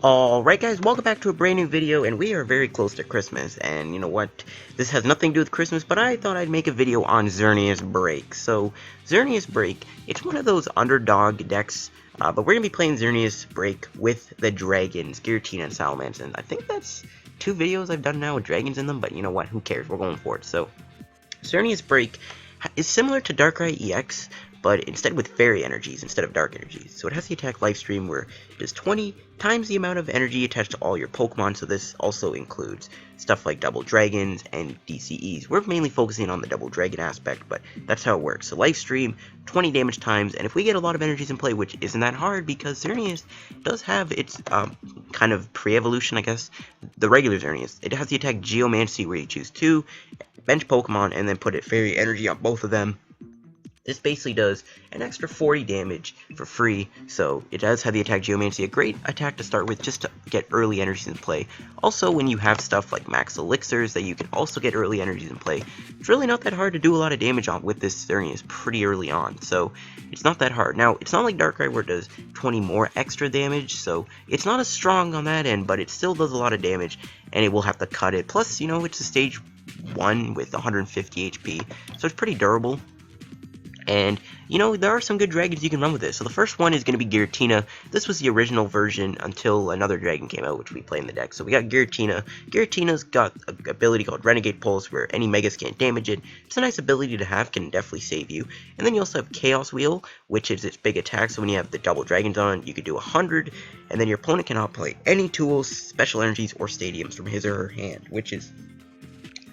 Alright guys, welcome back to a brand new video, and we are very close to Christmas, and you know what, this has nothing to do with Christmas, but I thought I'd make a video on Xerneas BREAK. So, Xerneas BREAK, it's one of those underdog decks, but we're going to be playing Xerneas BREAK with the dragons, Giratina and Salamence, and I think that's 2 videos I've done now with dragons in them, but you know what, who cares, we're going for it. So, Xerneas BREAK is similar to Darkrai-EX, but instead with fairy energies instead of dark energies. So it has the attack lifestream where it does 20 times the amount of energy attached to all your Pokemon, so this also includes stuff like double dragons and DCEs. We're mainly focusing on the double dragon aspect, but that's how it works. So lifestream, 20 damage times, and if we get a lot of energies in play, which isn't that hard because Xerneas does have its kind of pre-evolution, I guess, the regular Xerneas. It has the attack Geomancy where you choose 2 bench Pokemon and then put fairy energy on both of them. This basically does an extra 40 damage for free, so it does have the attack Geomancy, a great attack to start with just to get early energies in play. Also, when you have stuff like Max Elixirs that you can also get early energies in play, it's really not that hard to do a lot of damage on with this Xerneas pretty early on, so it's not that hard. Now, it's not like Darkrai where it does 20 more extra damage, so it's not as strong on that end, but it still does a lot of damage, and it will have to cut it. Plus, you know, it's a stage 1 with 150 HP, so it's pretty durable. And, you know, there are some good dragons you can run with this. So the first one is going to be Giratina. This was the original version until another dragon came out, which we play in the deck. So we got Giratina. Giratina's got an ability called Renegade Pulse, where any Megas can't damage it. It's a nice ability to have, can definitely save you. And then you also have Chaos Wheel, which is its big attack. So when you have the double dragons on, you could do 100. And then your opponent cannot play any tools, special energies, or stadiums from his or her hand, which is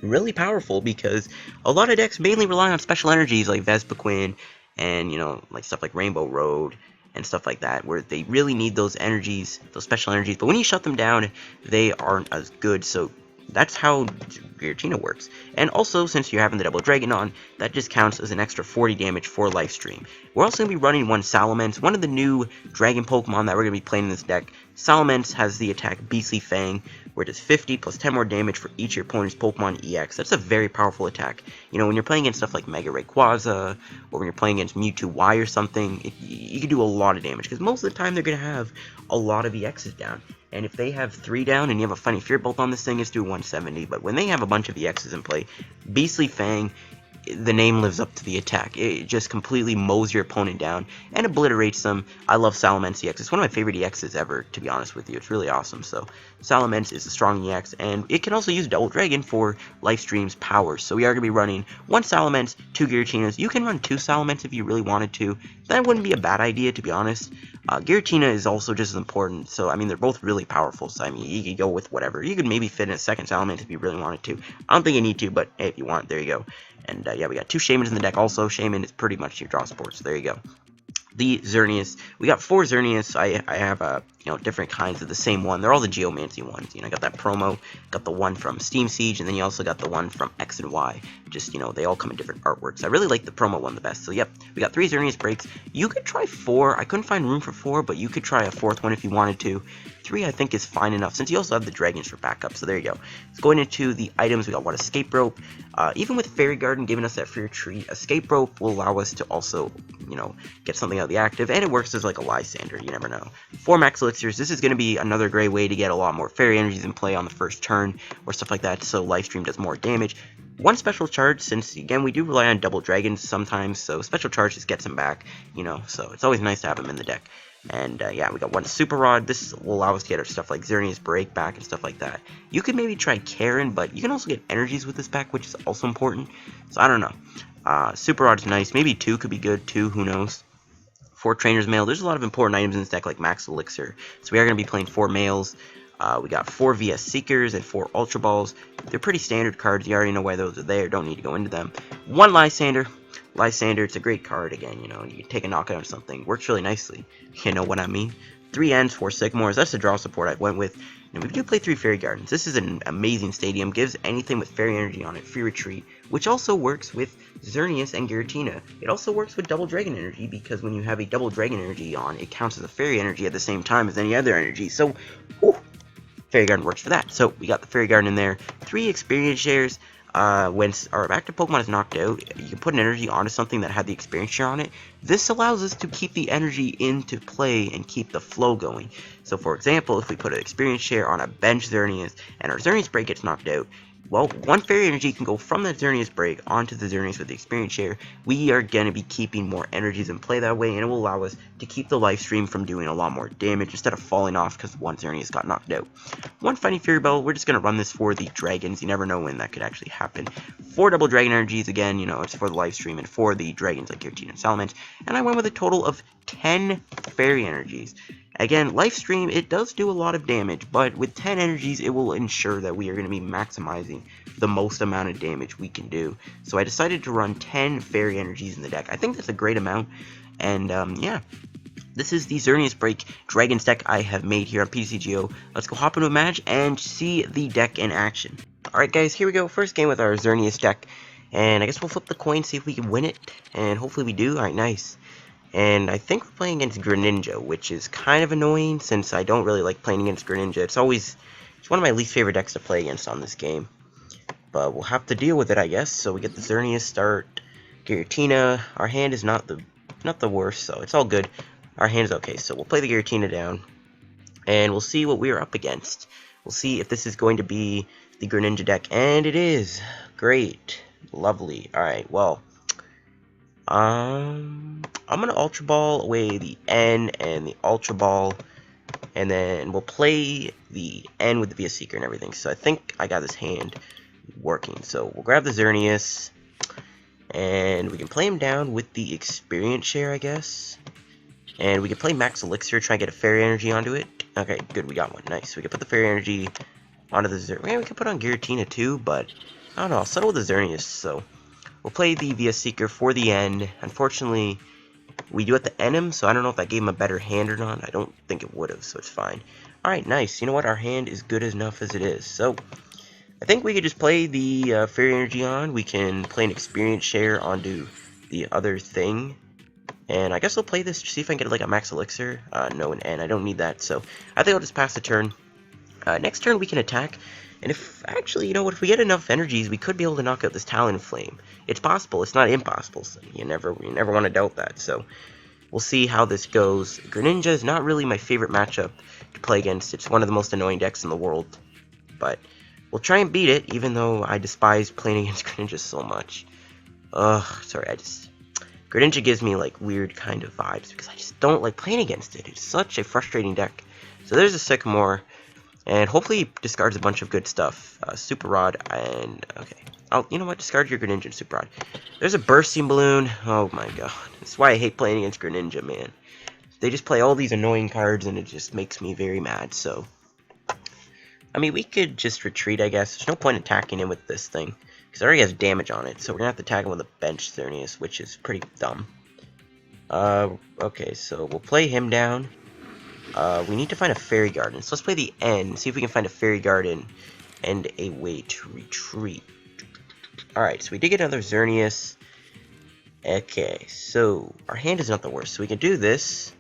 really powerful because a lot of decks mainly rely on special energies like Vespiquen and, you know, like stuff like Rainbow Road and stuff like that, where they really need those energies, those special energies, but when you shut them down, they aren't as good. So that's how Giratina works. And also, since you're having the double dragon on, that just counts as an extra 40 damage for lifestream. We're also going to be running one Salamence, one of the new dragon Pokemon that we're going to be playing in this deck. Salamence has the attack Beastly Fang, where it does 50 plus 10 more damage for each of your opponent's Pokemon EX. That's a very powerful attack. You know, when you're playing against stuff like Mega Rayquaza, or when you're playing against Mewtwo Y or something, you can do a lot of damage, because most of the time they're going to have a lot of EXs down. And if they have 3 down and you have a Funny Fear Bolt on this thing, it's do 170. But when they have a bunch of EXs in play, Beastly Fang, the name lives up to the attack. It just completely mows your opponent down and obliterates them. I love Salamence-EX. It's one of my favorite EXs ever, to be honest with you. It's really awesome. So Salamence is a strong EX, and it can also use Double Dragon for Lifestream's powers. So we are going to be running 1 Salamence, 2 Giratinas. You can run 2 Salamence if you really wanted to. That wouldn't be a bad idea, to be honest. Giratina is also just as important, so I mean, they're both really powerful, so I mean, you could go with whatever. You could maybe fit in a second Salamence if you really wanted to. I don't think you need to, but hey, if you want, there you go. And yeah, we got 2 Shaymins in the deck also. Shaymin is pretty much your draw support, so there you go. The Xerneas, we got 4 Xerneas. I have you know, different kinds of the same one. They're all the Geomancy ones. You know, I got that promo, got the one from Steam Siege, and then you also got the one from X and Y. Just, you know, they all come in different artworks. I really like the promo one the best. So yep, we got 3 Xerneas breaks. You could try 4. I couldn't find room for 4, but you could try a 4th one if you wanted to. 3 I think is fine enough, since you also have the dragons for backup. So there you go. So going into the items, we got one Escape Rope. Even with Fairy Garden giving us that free retreat, Escape Rope will allow us to also, you know, get something out of the active, and it works as like a Lysandre, you never know. 4 Max Elixirs, this is going to be another great way to get a lot more fairy energies in play on the first turn, or stuff like that, so Lifestream does more damage. 1 Special Charge, since, again, we do rely on double dragons sometimes, so Special Charge just gets him back, you know, so it's always nice to have him in the deck. And yeah, we got 1 Super Rod. This will allow us to get our stuff like Xerneas BREAK back and stuff like that. You could maybe try Karen, but you can also get energies with this pack, which is also important. So I don't know. Super Rod's nice. Maybe 2 could be good too. Who knows? 4 Trainers Mail. There's a lot of important items in this deck like Max Elixir. So we are going to be playing 4 Mails. We got 4 VS Seekers and 4 Ultra Balls. They're pretty standard cards. You already know why those are there. Don't need to go into them. 1 Lysandre. Lysandre, it's a great card again, you know, you can take a knockout on something. Works really nicely. You know what I mean? 3 Ns, 4 Sycamores. That's the draw support I went with. And we do play 3 Fairy Gardens. This is an amazing stadium. Gives anything with fairy energy on it free retreat, which also works with Xerneas and Giratina. It also works with double dragon energy, because when you have a double dragon energy on, it counts as a fairy energy at the same time as any other energy. So, whew, Fairy Garden works for that. So we got the Fairy Garden in there. 3 experience shares. when our active Pokemon is knocked out, you can put an energy onto something that had the experience share on it. This allows us to keep the energy into play and keep the flow going. So for example, if we put an experience share on a bench Xerneas and our Xerneas break gets knocked out, well, one fairy energy can go from that Xerneas break onto the Xerneas with the experience share. We are going to be keeping more energies in play that way, and it will allow us to keep the life stream from doing a lot more damage instead of falling off because one Xerneas got knocked out. One Fighting Fury Bell, we're just going to run this for the dragons. You never know when that could actually happen. 4 double dragon energies, again, you know, it's for the life stream and for the dragons like Giratina and Salamence. And I went with a total of 10 fairy energies. Again, life stream, it does do a lot of damage, but with 10 energies, it will ensure that we are going to be maximizing the most amount of damage we can do. So I decided to run 10 fairy energies in the deck. I think that's a great amount, and yeah. This is the Xerneas Break Dragons deck I have made here on PTCGO. Let's go hop into a match and see the deck in action. Alright guys, here we go. First game with our Xerneas deck. And I guess we'll flip the coin, see if we can win it. And hopefully we do. Alright, nice. And I think we're playing against Greninja, which is kind of annoying since I don't really like playing against Greninja. It's one of my least favorite decks to play against on this game. But we'll have to deal with it, I guess. So we get the Xerneas start. Giratina. Our hand is not the worst, so it's all good. Our hand's okay, so we'll play the Giratina down, and we'll see what we're up against. We'll see if this is going to be the Greninja deck, and it is. Great. Lovely. Alright, well, I'm going to Ultra Ball away the N and the Ultra Ball, and then we'll play the N with the VS Seeker and everything. So I think I got this hand working. So we'll grab the Xerneas, and we can play him down with the Experience Share, I guess. And we can play Max Elixir, try and get a Fairy Energy onto it. Okay, good, we got one. Nice. We can put the Fairy Energy onto the Xerneas. Yeah, we can put on Giratina too, but I don't know. I'll settle with the Xerneas. So we'll play the VS Seeker for the end. Unfortunately, we do have to end him, so I don't know if that gave him a better hand or not. I don't think it would have, so it's fine. Alright, nice. You know what? Our hand is good enough as it is. So I think we could just play the Fairy Energy on. We can play an Experience Share onto the other thing. And I guess I'll play this, see if I can get like a Max Elixir. No, an N. I don't need that, so I think I'll just pass the turn. Next turn we can attack, and if, actually, you know what, if we get enough energies, we could be able to knock out this Talonflame. It's possible, it's not impossible, so you never want to doubt that, so we'll see how this goes. Greninja is not really my favorite matchup to play against. It's one of the most annoying decks in the world, but we'll try and beat it, even though I despise playing against Greninja so much. Sorry, Greninja gives me, like, weird kind of vibes, because I just don't like playing against it. It's such a frustrating deck. So there's a Sycamore, and hopefully he discards a bunch of good stuff. Super Rod, and, okay. You know what, discard your Greninja and Super Rod. There's a Bursting Balloon. Oh my god. That's why I hate playing against Greninja, man. They just play all these annoying cards, and it just makes me very mad, so. I mean, we could just retreat, I guess. There's no point in attacking him with this thing, because it already has damage on it, so we're going to have to attack him with a bench Xerneas, which is pretty dumb. Okay, so we'll play him down. We need to find a Fairy Garden, so let's play the N, see if we can find a Fairy Garden and a way to retreat. Alright, so we did get another Xerneas. Okay, so our hand is not the worst, so we can do this.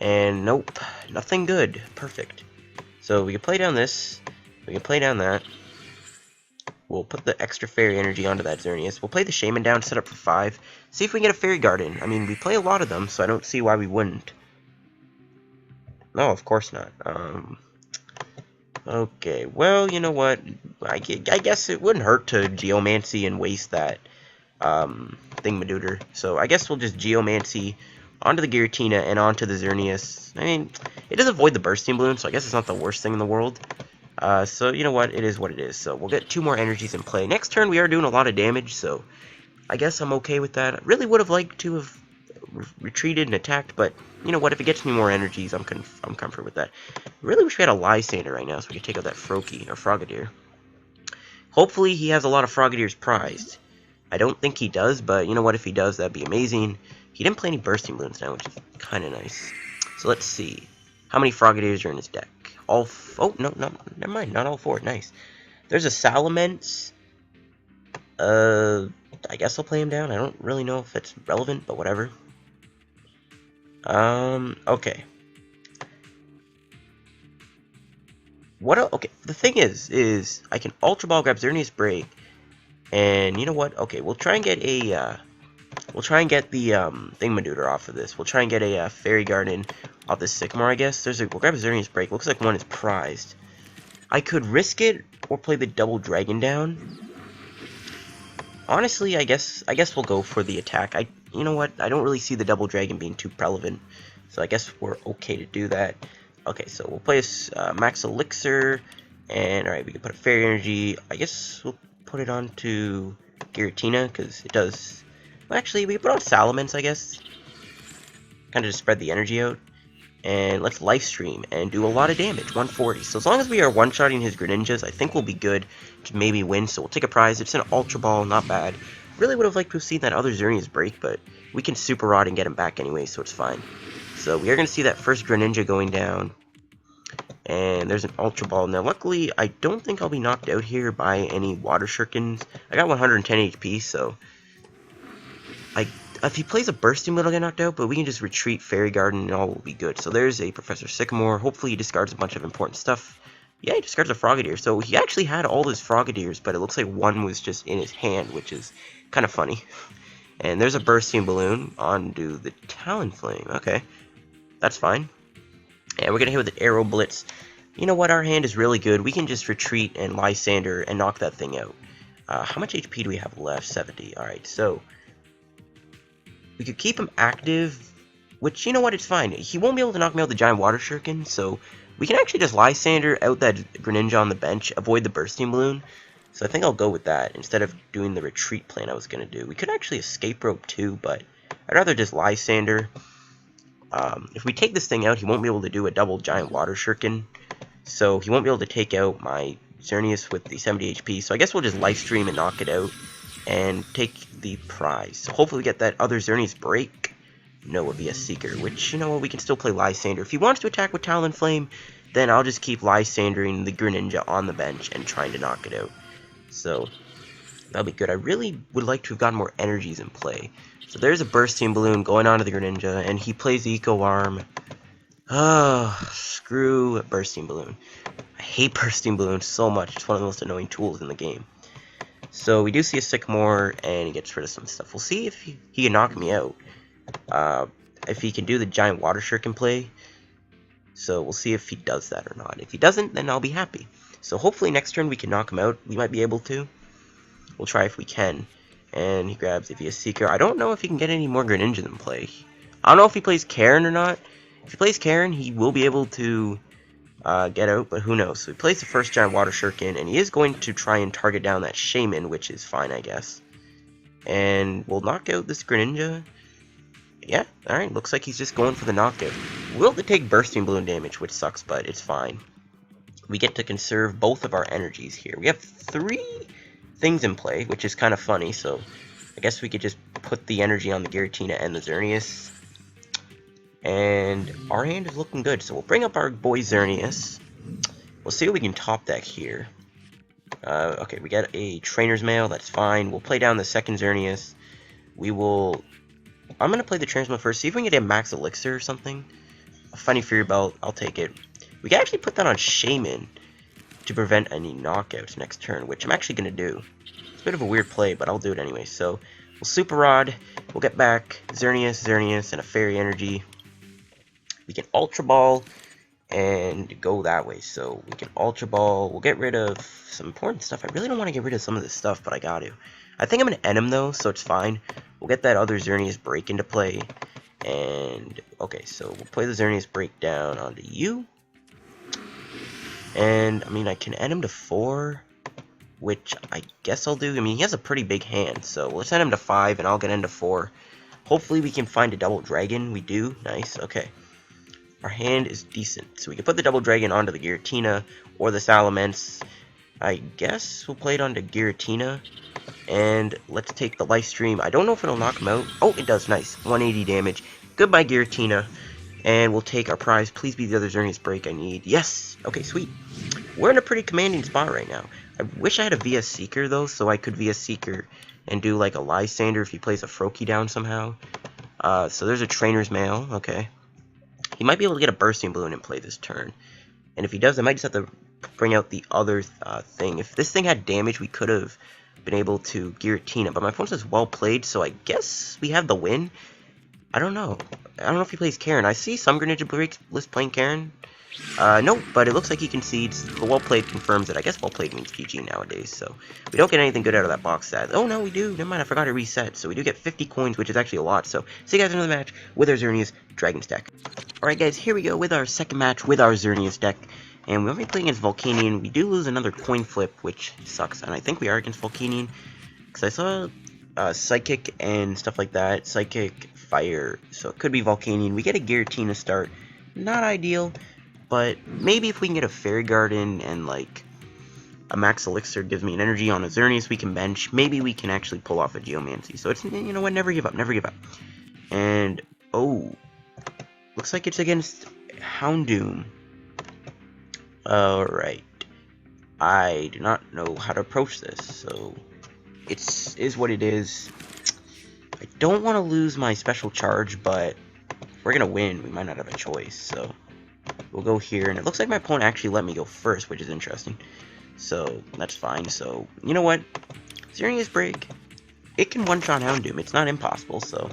And nope, nothing good. Perfect. So we can play down this, we can play down that. We'll put the extra Fairy Energy onto that Xerneas. We'll play the Shaymin down, set up for 5. See if we can get a Fairy Garden. I mean, we play a lot of them, so I don't see why we wouldn't. No, of course not. Okay, well, you know what? I guess it wouldn't hurt to Geomancy and waste that Thingamadooter. So I guess we'll just Geomancy onto the Giratina and onto the Xerneas. I mean, it does avoid the Bursting Balloon, so I guess it's not the worst thing in the world. So, you know what, it is what it is. So, we'll get 2 more energies in play. Next turn, we are doing a lot of damage, so I guess I'm okay with that. I really would have liked to have retreated and attacked, but, you know what, if it gets me more energies, I'm comfortable with that. I really wish we had a Lysandre right now, so we could take out that Froakie, or Frogadier. Hopefully, he has a lot of Frogadiers prized. I don't think he does, but, you know what, if he does, that'd be amazing. He didn't play any Bursting Balloons now, which is kind of nice. So, let's see. How many Frogadiers are in his deck? Oh, no, never mind, not all 4, nice. There's a Salamence. I guess I'll play him down. I don't really know if it's relevant, but whatever. Okay. Okay, the thing is I can Ultra Ball, grab Xerneas Break, And you know what? Okay, we'll try and get a the Thingamadoodle off of this. We'll try and get a Fairy Garden off this Sycamore, I guess. We'll grab a Xerneas Break. Looks like one is prized. I could risk it or play the double dragon down. Honestly, I guess we'll go for the attack. You know what? I don't really see the double dragon being too relevant, so I guess we're okay to do that. Okay, so we'll play a Max Elixir, and alright, we can put a Fairy Energy. I guess we'll put it onto Giratina, because it does... Well, actually, we can put on Salamence, I guess. Kind of just spread the energy out. And let's life stream and do a lot of damage, 140. So as long as we are one-shotting his Greninjas, I think we'll be good to maybe win. So we'll take a prize. It's an Ultra Ball, not bad. Really would have liked to have seen that other Xerneas break, but we can Super Rod and get him back anyway, so it's fine. So we are going to see that first Greninja going down. And there's an Ultra Ball. Now, luckily, I don't think I'll be knocked out here by any Water Shurikens. I got 110 HP, so... If he plays a Bursting Mode, I'll get knocked out, but we can just retreat Fairy Garden and all will be good. So there's a Professor Sycamore. Hopefully he discards a bunch of important stuff. Yeah, he discards a Frogadier. So he actually had all his Frogadiers, but it looks like one was just in his hand, which is kind of funny. And there's a Bursting Balloon onto the Talonflame. Okay, that's fine. And we're going to hit with an Arrow Blitz. You know what? Our hand is really good. We can just retreat and Lysandre and knock that thing out. How much HP do we have left? 70. Alright, so... we could keep him active, which, you know what, it's fine. He won't be able to knock me out the giant Water Shuriken, so we can actually just Lysandre out that Greninja on the bench, avoid the Bursting Balloon. So I think I'll go with that instead of doing the retreat plan I was going to do. We could actually Escape Rope too, but I'd rather just Lysandre. If we take this thing out, he won't be able to do a double giant Water Shuriken, so he won't be able to take out my Xerneas with the 70 HP, so I guess we'll just live stream and knock it out. And take the prize. So hopefully we get that other Xerneas break. No, it would be a Seeker, which, you know what, we can still play Lysandre. If he wants to attack with Talonflame, then I'll just keep Lysandring the Greninja on the bench and trying to knock it out. So, that'll be good. I really would like to have gotten more energies in play. So there's a Bursting Balloon going on to the Greninja, and he plays the Eco Arm. Oh, screw Bursting Balloon. I hate Bursting Balloon so much. It's one of the most annoying tools in the game. So we do see a Sycamore, and he gets rid of some stuff. We'll see if he can knock me out. If he can do the giant Water Shuriken play. So we'll see if he does that or not. If he doesn't, then I'll be happy. So hopefully next turn we can knock him out. We might be able to. We'll try if we can. And he grabs if he has Seeker. I don't know if he can get any more Greninjas in play. I don't know if he plays Karen or not. If he plays Karen, he will be able to... get out, but who knows. So he plays the first giant Water Shuriken, and he is going to try and target down that Shaymin, which is fine, I guess. And we'll knock out this Greninja. Yeah, alright, looks like he's just going for the knockout. We'll have to take Bursting Balloon damage, which sucks, but it's fine. We get to conserve both of our energies here. We have 3 things in play, which is kind of funny, so I guess we could just put the energy on the Giratina and the Xerneas. And our hand is looking good, so we'll bring up our boy Xerneas. We'll see what we can top deck here. Okay, we got a Trainers Mail, that's fine. We'll play down the second Xerneas. We will... I'm going to play the Trainers Mail first, see if we can get a Max Elixir or something. A Funny Fury Belt, I'll take it. We can actually put that on Shaymin to prevent any knockouts next turn, which I'm actually going to do. It's a bit of a weird play, but I'll do it anyway. So, we'll Super Rod, we'll get back Xerneas, and a Fairy Energy. We can Ultra Ball and go that way. So we can Ultra Ball. We'll get rid of some important stuff. I really don't want to get rid of some of this stuff, but I got to. I think I'm going to end him, though, so it's fine. We'll get that other Xerneas break into play. And, okay, so we'll play the Xerneas break down onto you. And, I mean, I can end him to 4, which I guess I'll do. I mean, he has a pretty big hand, so we'll send him to 5, and I'll get into 4. Hopefully we can find a double dragon. We do. Nice. Okay. Our hand is decent, so we can put the double dragon onto the Giratina or the Salamence. I guess we'll play it onto Giratina, and let's take the life stream. I don't know if it'll knock him out. Oh, it does. Nice. 180 damage. Goodbye, Giratina. And we'll take our prize. Please be the other Xerneas break I need. Yes! Okay, sweet. We're in a pretty commanding spot right now. I wish I had a VS Seeker, though, so I could VS Seeker and do, like, a Lysandre if he plays a Froakie down somehow. So there's a Trainer's Mail. Okay. He might be able to get a Bursting Balloon in play this turn. And if he does, I might just have to bring out the other thing. If this thing had damage, we could have been able to Giratina, but my opponent says well played, so I guess we have the win. I don't know. I don't know if he plays Karen. I see some Greninja Break list playing Karen. Nope, but it looks like he concedes. The well played confirms it. I guess well played means GG nowadays, so we don't get anything good out of that box set. Oh no, we do. Never mind, I forgot to reset. So we do get 50 coins, which is actually a lot. So see you guys in another match with our Xerneas Dragons deck. Alright guys, here we go with our second match with our Xerneas deck. And we're going to be playing against Volcanion. We do lose another coin flip, which sucks. And I think we are against Volcanion, because I saw Psychic and stuff like that. Psychic, Fire, so it could be Volcanion. We get a Giratina start. Not ideal, but maybe if we can get a Fairy Garden and like a Max Elixir gives me an energy on a Xerneas we can bench, maybe we can actually pull off a Geomancy. So it's, you know what, never give up, never give up. And, oh, looks like it's against Houndoom. Alright. I do not know how to approach this, so it is what it is. I don't want to lose my special charge, but if we're going to win, we might not have a choice, so we'll go here, and it looks like my opponent actually let me go first, which is interesting, so that's fine. So, you know what, Xerneas Break, it can one-shot Houndoom, it's not impossible, so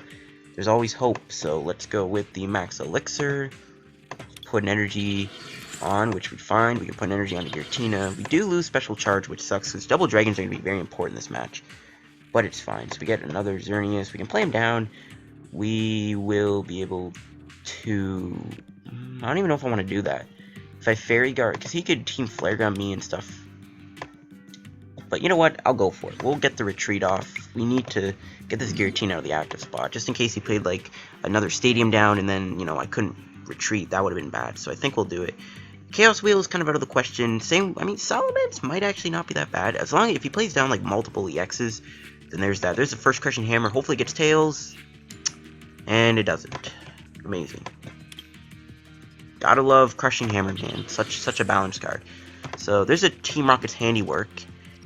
there's always hope. So let's go with the Max Elixir, put an energy on, which we find, we can put an energy on the Giratina. We do lose special charge, which sucks, because double dragons are going to be very important in this match. But it's fine. So we get another Xerneas. We can play him down. We will be able to... I don't even know if I want to do that. If I Fairy Guard, because he could Team Flare Gun me and stuff. But you know what? I'll go for it. We'll get the retreat off. We need to get this Giratina out of the active spot, just in case he played like another Stadium down and then, you know, I couldn't retreat. That would have been bad. So I think we'll do it. Chaos Wheel is kind of out of the question. Same, I mean, Salamence might actually not be that bad. As long as if he plays down like multiple EXs, then there's that. There's the first Crushing Hammer. Hopefully it gets Tails. And it doesn't. Amazing. Gotta love Crushing Hammer, man. Such a balanced card. So there's a Team Rocket's Handiwork.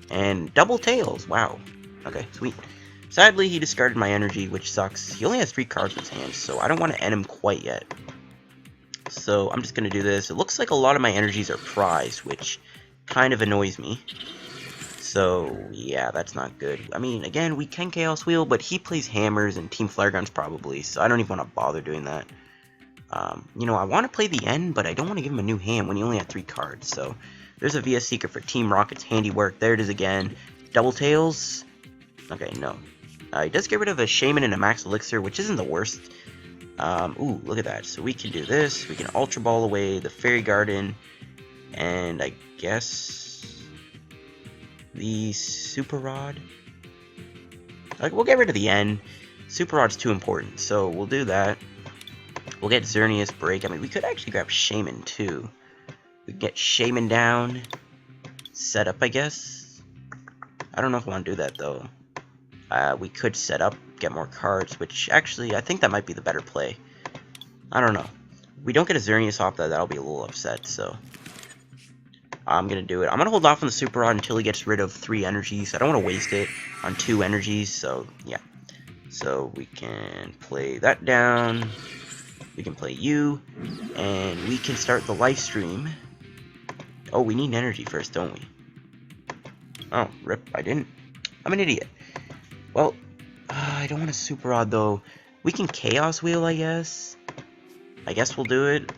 And double Tails. Wow. Okay, sweet. Sadly, he discarded my energy, which sucks. He only has 3 cards in his hand, so I don't want to end him quite yet. So I'm just going to do this. It looks like a lot of my energies are prized, which kind of annoys me. So, yeah, that's not good. I mean, again, we can Chaos Wheel, but he plays Hammers and Team Flare Guns probably, so I don't even want to bother doing that. You know, I want to play the end, but I don't want to give him a new hand when he only had 3 cards. So, there's a VS Seeker for Team Rocket's Handiwork. There it is again. Double Tails. Okay, no. He does get rid of a Shaymin and a Max Elixir, which isn't the worst. Ooh, look at that. So we can do this. We can Ultra Ball away the Fairy Garden. And I guess the Super Rod. Like, we'll get rid of the N. Super Rod's too important, so we'll do that. We'll get Xerneas Break. I mean, we could actually grab Shaymin, too. We can get Shaymin down. Set up, I guess. I don't know if I want to do that, though. We could set up, get more cards, which actually, I think that might be the better play. I don't know. We don't get a Xerneas off that, that'll be a little upset, so I'm going to do it. I'm going to hold off on the Super Rod until he gets rid of 3 energies. I don't want to waste it on 2 energies, so yeah. So we can play that down. We can play you. And we can start the live stream. Oh, we need energy first, don't we? Oh, rip, I didn't. I'm an idiot. Well, I don't want a Super Rod, though. We can Chaos Wheel, I guess. I guess we'll do it.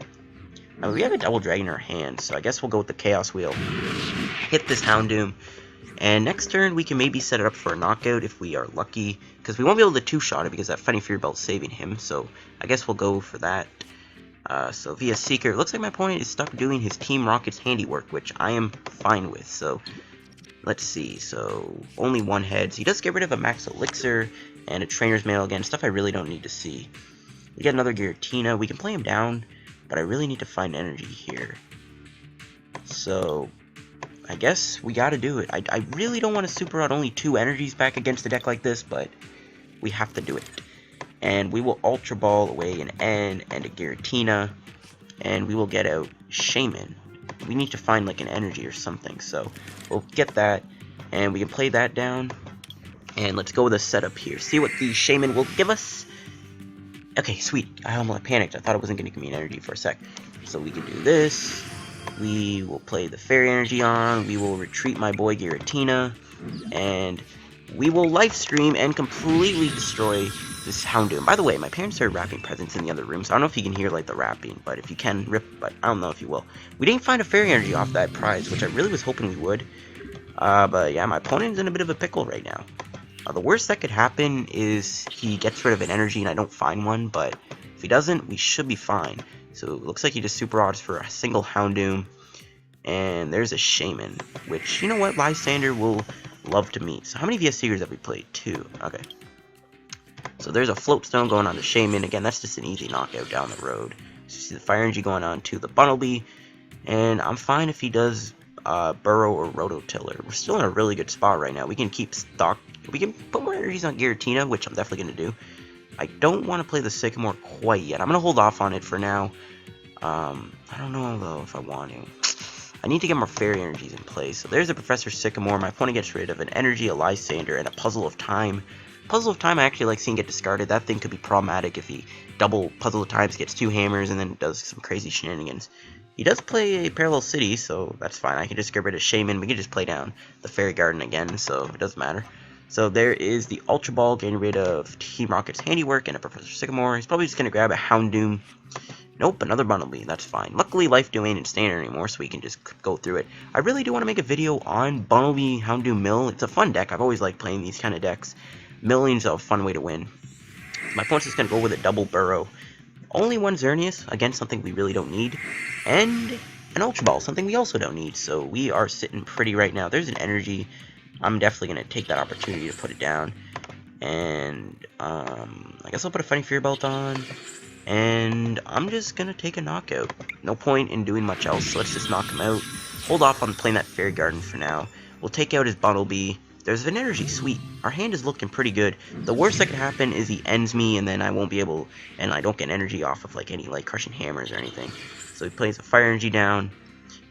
I mean, we have a Double Dragon in our hand, so I guess we'll go with the Chaos Wheel. Hit this Houndoom. And next turn, we can maybe set it up for a knockout if we are lucky. Because we won't be able to two-shot it because that Funny Fear Belt's saving him. So I guess we'll go for that. So via Seeker, it looks like my opponent is stuck doing his Team Rocket's Handiwork, which I am fine with. So let's see. So only 1 heads. He does get rid of a Max Elixir and a Trainer's Mail again. Stuff I really don't need to see. We get another Giratina. We can play him down, but I really need to find energy here. So I guess we gotta do it. I really don't want to Super Rod only 2 energies back against a deck like this, but we have to do it. And we will Ultra Ball away an N and a Giratina, and we will get out Shaymin. We need to find like an energy or something, so we'll get that, and we can play that down. And let's go with a setup here. See what the Shaymin will give us. Okay, sweet. I almost panicked. I thought it wasn't going to give me an energy for a sec. So we can do this. we will play the Fairy Energy on, we will retreat my boy Giratina, and we will live stream and completely destroy this Houndoom. By the way, my parents started wrapping presents in the other room, so I don't know if you can hear like the wrapping, but if you can, rip, but I don't know if you will. We didn't find a Fairy Energy off that prize, which I really was hoping we would. But yeah, my opponent's in a bit of a pickle right now. The worst that could happen is he gets rid of an energy and I don't find one, but if he doesn't, we should be fine. So it looks like he just Super Rods for a single Houndoom. And there's a Shaymin, which, you know what, Lysandre will love to meet. So how many VS Seekers have we played? 2. Okay. So there's a Float Stone going on to Shaymin. Again, that's just an easy knockout down the road. So you see the Fire Energy going on to the Bunnelby. And I'm fine if he does Burrow or Rototiller. We're still in a really good spot right now. We can keep stock. We can put more energies on Giratina, which I'm definitely going to do. I don't want to play the Sycamore quite yet. I'm going to hold off on it for now. I don't know, though, if I want to. I need to get more Fairy Energies in place. So there's a Professor Sycamore. My opponent gets rid of an Energy, a Lysandre, and a Puzzle of Time. Puzzle of Time I actually like seeing get discarded. That thing could be problematic if he double Puzzle of Times, gets 2 hammers, and then does some crazy shenanigans. He does play a Parallel City, so that's fine. I can just get rid of Shaymin. We can just play down the Fairy Garden again, so it doesn't matter. So there is the Ultra Ball getting rid of Team Rocket's Handiwork and a Professor Sycamore. He's probably just going to grab a Houndoom. Nope, another Bunnelby. That's fine. Luckily, Life Dew ain't standard anymore, so we can just go through it. I really do want to make a video on Bunnelby Houndoom Mill. It's a fun deck. I've always liked playing these kind of decks. Milling's a fun way to win. My opponent's just going to go with a double Burrow. Only one Xerneas, again, something we really don't need. And an Ultra Ball, something we also don't need. So we are sitting pretty right now. There's an Energy. I'm definitely going to take that opportunity to put it down. And I guess I'll put a Fighting Fury Belt on. And I'm just going to take a knockout. No point in doing much else, so let's just knock him out. Hold off on playing that Fairy Garden for now. We'll take out his Bunnelby. There's an Energy, sweet. Our hand is looking pretty good. The worst that could happen is he ends me, and then I won't be able, and I don't get energy off of like any like crushing hammers or anything. So he plays a Fire Energy down.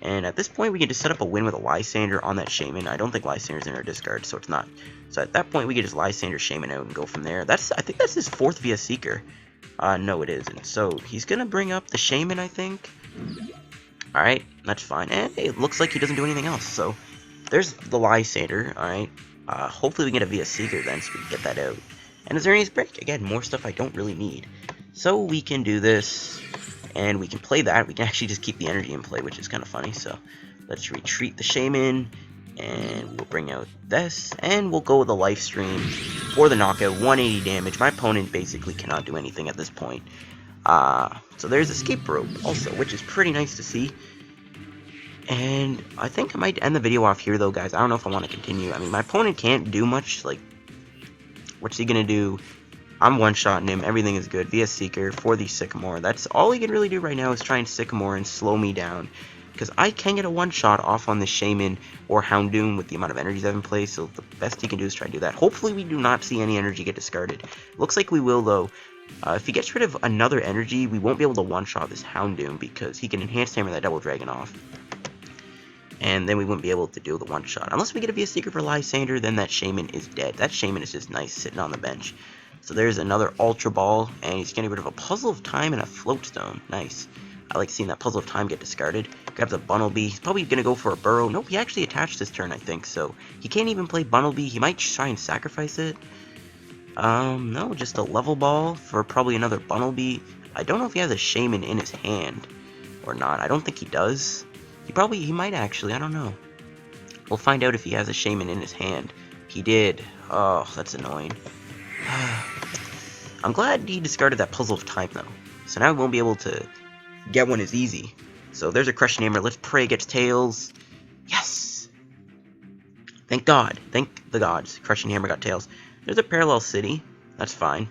And at this point, we can just set up a win with a Lysandre on that Shaymin. I don't think Lysandre's in our discard, so it's not. So at that point, we can just Lysandre Shaymin out and go from there. I think that's his 4th VS Seeker. No, it isn't. So he's going to bring up the Shaymin, I think. Alright, that's fine. And it looks like he doesn't do anything else. So there's the Lysandre, alright. Hopefully we get a VS Seeker then, so we can get that out. And a Xerneas Break. Again, more stuff I don't really need. So we can do this. And we can play that. We can actually just keep the energy in play, which is kind of funny. So let's retreat the Shaymin, and we'll bring out this, and we'll go with a life stream for the knockout. 180 damage. My opponent basically cannot do anything at this point. So there's Escape Rope also, which is pretty nice to see. And I think I might end the video off here, though, guys. I don't know if I want to continue. I mean, my opponent can't do much. Like, what's he going to do? I'm one-shotting him. Everything is good. VS Seeker for the Sycamore. That's all he can really do right now is try and Sycamore and slow me down. Because I can get a one-shot off on the Shaymin or Houndoom with the amount of energies I have in play. So the best he can do is try to do that. Hopefully we do not see any energy get discarded. Looks like we will, though. If he gets rid of another energy, we won't be able to one-shot this Houndoom because he can Enhanced Hammer that Double Dragon off. And then we wouldn't be able to do the one-shot. Unless we get a VS Seeker for Lysandre, then that Shaymin is dead. That Shaymin is just nice sitting on the bench. So there's another Ultra Ball, and he's getting rid of a Puzzle of Time and a Float Stone. Nice. I like seeing that Puzzle of Time get discarded. Grabs a Bunnelby. He's probably going to go for a Burrow. Nope, he actually attached this turn, I think. So he can't even play Bunnelby. He might try and sacrifice it. No, just a Level Ball for probably another Bunnelby. I don't know if he has a Shaymin in his hand or not. I don't think he does. He might actually. I don't know. We'll find out if he has a Shaymin in his hand. He did. Oh, that's annoying. I'm glad he discarded that Puzzle of Time, though. So now we won't be able to get one as easy. So there's a Crushing Hammer. Let's pray it gets Tails. Yes! Thank God. Thank the gods. Crushing Hammer got Tails. There's a Parallel City. That's fine.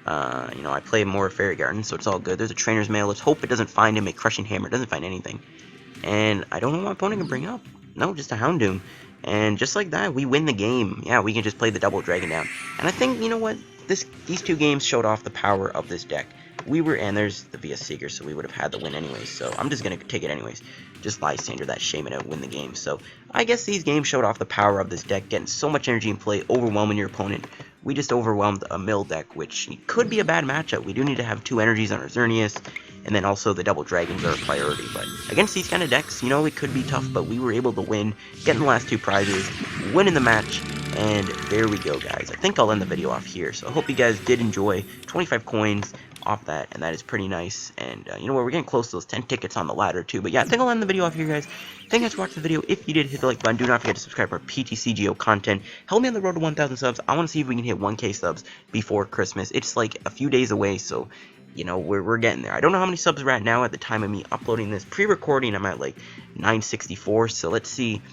You know, I play more Fairy Garden, so it's all good. There's a Trainer's Mail. Let's hope it doesn't find him a Crushing Hammer. It doesn't find anything. And I don't know what my opponent can bring up. No, just a Houndoom. And just like that, we win the game. Yeah, we can just play the Double Dragon down. And I think, you know what? These two games showed off the power of this deck. And there's the VS Seeker, so we would have had the win anyways. So I'm just going to take it anyways. Just Lysandre that Shaymin out, win the game. So I guess these games showed off the power of this deck. Getting so much energy in play, overwhelming your opponent. We just overwhelmed a mill deck, which could be a bad matchup. We do need to have 2 energies on our Xerneas. and then also the double dragons are a priority. But against these kind of decks, you know, it could be tough, but we were able to win, getting the last 2 prizes, winning the match, and there we go, guys. I think I'll end the video off here, so I hope you guys did enjoy. 25 coins off that, and that is pretty nice. And you know what, we're getting close to those 10 tickets on the ladder too. But yeah, I think I'll end the video off here, guys. Thank you guys for watching the video. If you did, hit the like button. Do not forget to subscribe for PTCGO content. Help me on the road to 1,000 subs. I want to see if we can hit 1K subs before Christmas. It's like a few days away, so you know, we're getting there. I don't know how many subs we're at now at the time of me uploading this. Pre-recording, I'm at like 964, so let's see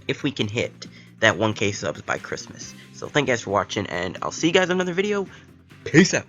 if we can hit that 1K subs by Christmas. So thank you guys for watching, and I'll see you guys in another video. Peace out.